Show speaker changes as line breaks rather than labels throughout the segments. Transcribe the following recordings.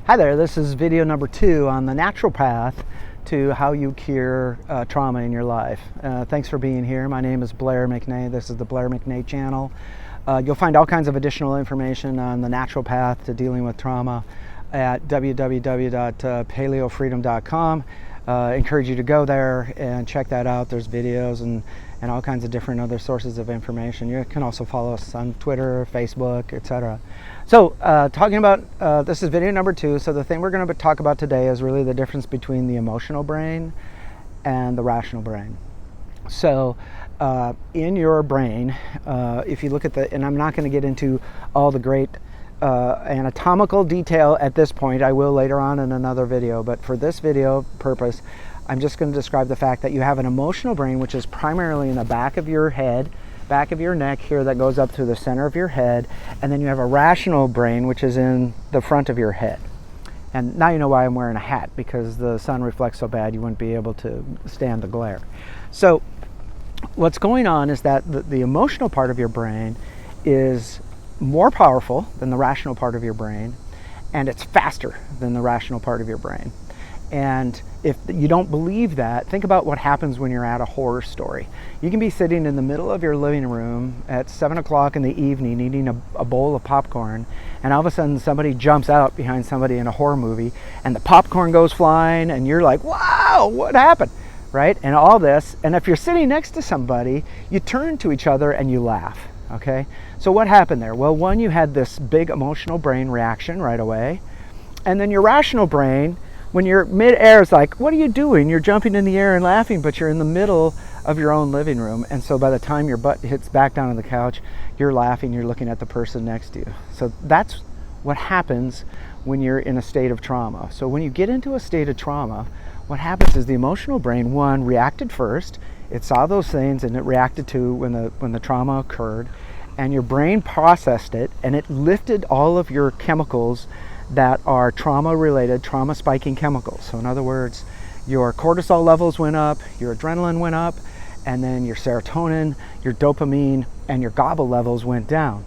Hi there, this is video number 2 on the natural path to how you cure trauma in your life. Thanks for being here. My name is Blair McNea. This is the Blair McNea channel. You'll find all kinds of additional information on the natural path to dealing with trauma at www.paleofreedom.com. Encourage you to go there and check that out. There's videos and all kinds of different other sources of information. You can also follow us on Twitter, Facebook, etc. So talking about, this is video number 2. So the thing we're going to talk about today is really the difference between the emotional brain and the rational brain. So in your brain, if you look at and I'm not going to get into all the great anatomical detail at this point. I will later on in another video, but for this video purpose, I'm just going to describe the fact that you have an emotional brain, which is primarily in the back of your head, back of your neck here, that goes up to the center of your head, and then you have a rational brain, which is in the front of your head. And now you know why I'm wearing a hat, because the sun reflects so bad you wouldn't be able to stand the glare. So what's going on is that the emotional part of your brain is more powerful than the rational part of your brain, and it's faster than the rational part of your brain. And if you don't believe that, think about what happens when you're at a horror story. You can be sitting in the middle of your living room at 7 o'clock in the evening eating a bowl of popcorn, and all of a sudden somebody jumps out behind somebody in a horror movie, and the popcorn goes flying, and you're like, wow, what happened? Right? And all this, and if you're sitting next to somebody, you turn to each other and you laugh. Okay? So what happened there? Well, one, you had this big emotional brain reaction right away, and then your rational brain, when you're mid-air, is like, what are you doing? You're jumping in the air and laughing, but you're in the middle of your own living room, and so by the time your butt hits back down on the couch, you're laughing, you're looking at the person next to you. So that's what happens when you're in a state of trauma. So when you get into a state of trauma, what happens is the emotional brain, one, reacted first. It saw those things and it reacted to when the trauma occurred, and your brain processed it, and it lifted all of your chemicals that are trauma-related, trauma-spiking chemicals. So in other words, your cortisol levels went up, your adrenaline went up, and then your serotonin, your dopamine, and your GABA levels went down.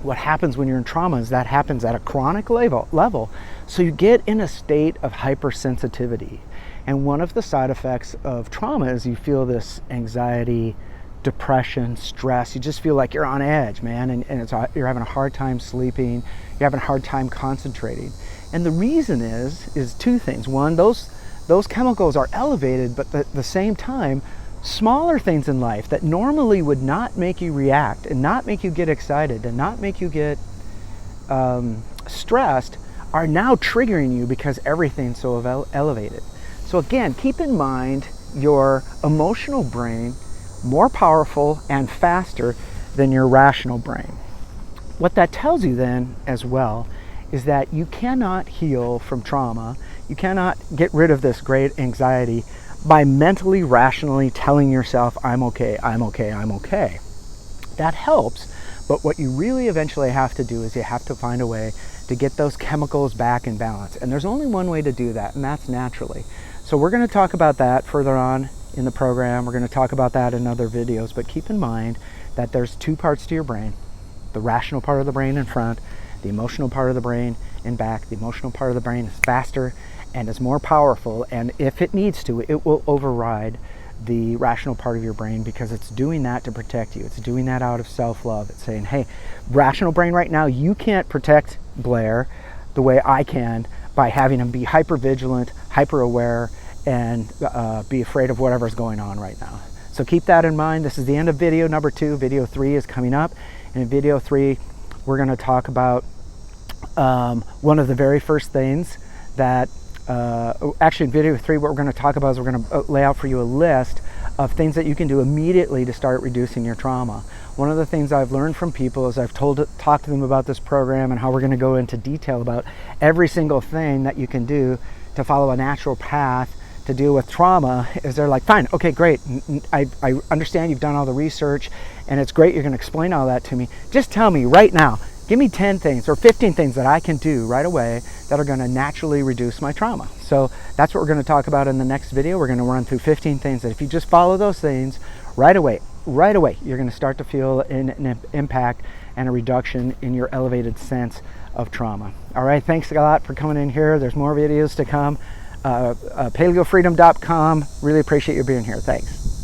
What happens when you're in trauma is that happens at a chronic level. So you get in a state of hypersensitivity. And one of the side effects of trauma is you feel this anxiety, depression, stress. You just feel like you're on edge, man, and you're having a hard time sleeping. You're having a hard time concentrating. And the reason is two things. One, those chemicals are elevated, but at the same time, smaller things in life that normally would not make you react and not make you get excited and not make you get stressed are now triggering you because everything's so elevated. So again, keep in mind your emotional brain more powerful and faster than your rational brain. What that tells you then as well is that you cannot heal from trauma. You cannot get rid of this great anxiety by mentally, rationally telling yourself, I'm okay, I'm okay, I'm okay. That helps, but what you really eventually have to do is you have to find a way to get those chemicals back in balance. And there's only one way to do that, and that's naturally. So we're going to talk about that further on in the program. We're going to talk about that in other videos, but keep in mind that there's two parts to your brain: the rational part of the brain in front, the emotional part of the brain in back. The emotional part of the brain is faster and is more powerful, and if it needs to, it will override the rational part of your brain, because it's doing that to protect you. It's doing that out of self-love. It's saying, hey, rational brain, right now you can't protect Blair the way I can by having him be hypervigilant, hyper-aware, and be afraid of whatever's going on right now. So keep that in mind. This is the end of video number 2. Video 3 is coming up. And in video 3, we're going to talk about one of the very first things that, actually in video 3, what we're going to talk about is we're going to lay out for you a list of things that you can do immediately to start reducing your trauma. One of the things I've learned from people is I've talked to them about this program and how we're going to go into detail about every single thing that you can do to follow a natural path to deal with trauma. Is they're like, fine, okay, great, I understand you've done all the research and it's great you're going to explain all that to me. Just tell me right now, give me 10 things or 15 things that I can do right away that are going to naturally reduce my trauma. So that's what we're going to talk about in the next video. We're going to run through 15 things that if you just follow those things right away, you're going to start to feel an impact and a reduction in your elevated sense of trauma. All right, thanks a lot for coming in here. There's more videos to come. PaleoFreedom.com. Really appreciate you being here. Thanks.